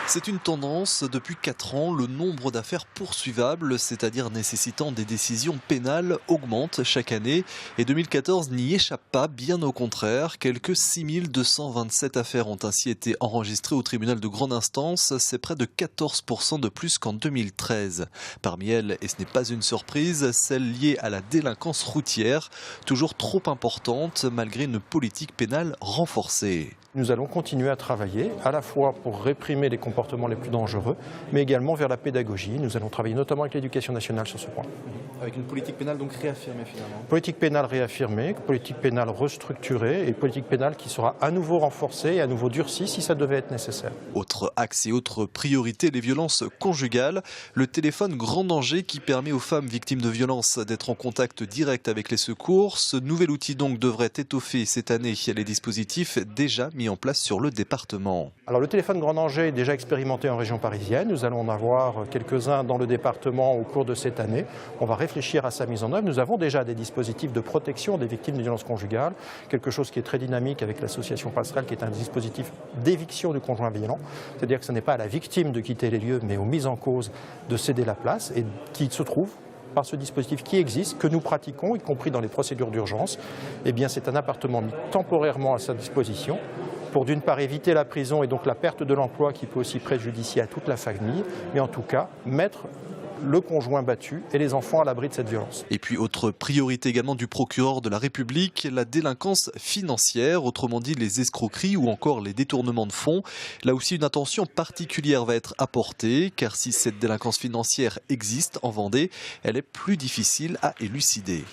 C'est une tendance depuis 4 ans. Le nombre d'affaires poursuivables, c'est-à-dire nécessitant des décisions pénales, augmente chaque année. Et 2014 n'y échappe pas, bien au contraire. Quelques 6227 affaires ont ainsi été enregistrées au tribunal de grande instance. C'est près de 14% de plus qu'en 2013. Parmi elles, et ce n'est pas une surprise, celles liées à la délinquance routière, toujours trop importante malgré une politique pénale renforcée. Nous allons continuer à travailler à la fois pour réprimer les comportements les plus dangereux, mais également vers la pédagogie. Nous allons travailler notamment avec l'éducation nationale sur ce point. Avec une politique pénale donc réaffirmée finalement. Politique pénale réaffirmée, politique pénale restructurée et politique pénale qui sera à nouveau renforcée et à nouveau durcie si ça devait être nécessaire. Autre axe et autre priorité, les violences conjugales. Le téléphone grand danger qui permet aux femmes victimes de violences d'être en contact direct avec les secours. Ce nouvel outil donc devrait étoffer cette année les dispositifs déjà mis en place sur le département. Alors le téléphone grand danger est déjà expérimenté en région parisienne. Nous allons en avoir quelques-uns dans le département au cours de cette année. On va réfléchir à sa mise en œuvre. Nous avons déjà des dispositifs de protection des victimes de violences conjugales, quelque chose qui est très dynamique avec l'association Passerelle, qui est un dispositif d'éviction du conjoint violent. C'est-à-dire que ce n'est pas à la victime de quitter les lieux, mais aux mises en cause de céder la place et qui se trouve par ce dispositif qui existe, que nous pratiquons, y compris dans les procédures d'urgence. Eh bien, c'est un appartement mis temporairement à sa disposition pour d'une part éviter la prison et donc la perte de l'emploi qui peut aussi préjudicier à toute la famille, mais en tout cas mettre le conjoint battu et les enfants à l'abri de cette violence. Et puis autre priorité également du procureur de la République, la délinquance financière, autrement dit les escroqueries ou encore les détournements de fonds. Là aussi une attention particulière va être apportée car si cette délinquance financière existe en Vendée, elle est plus difficile à élucider.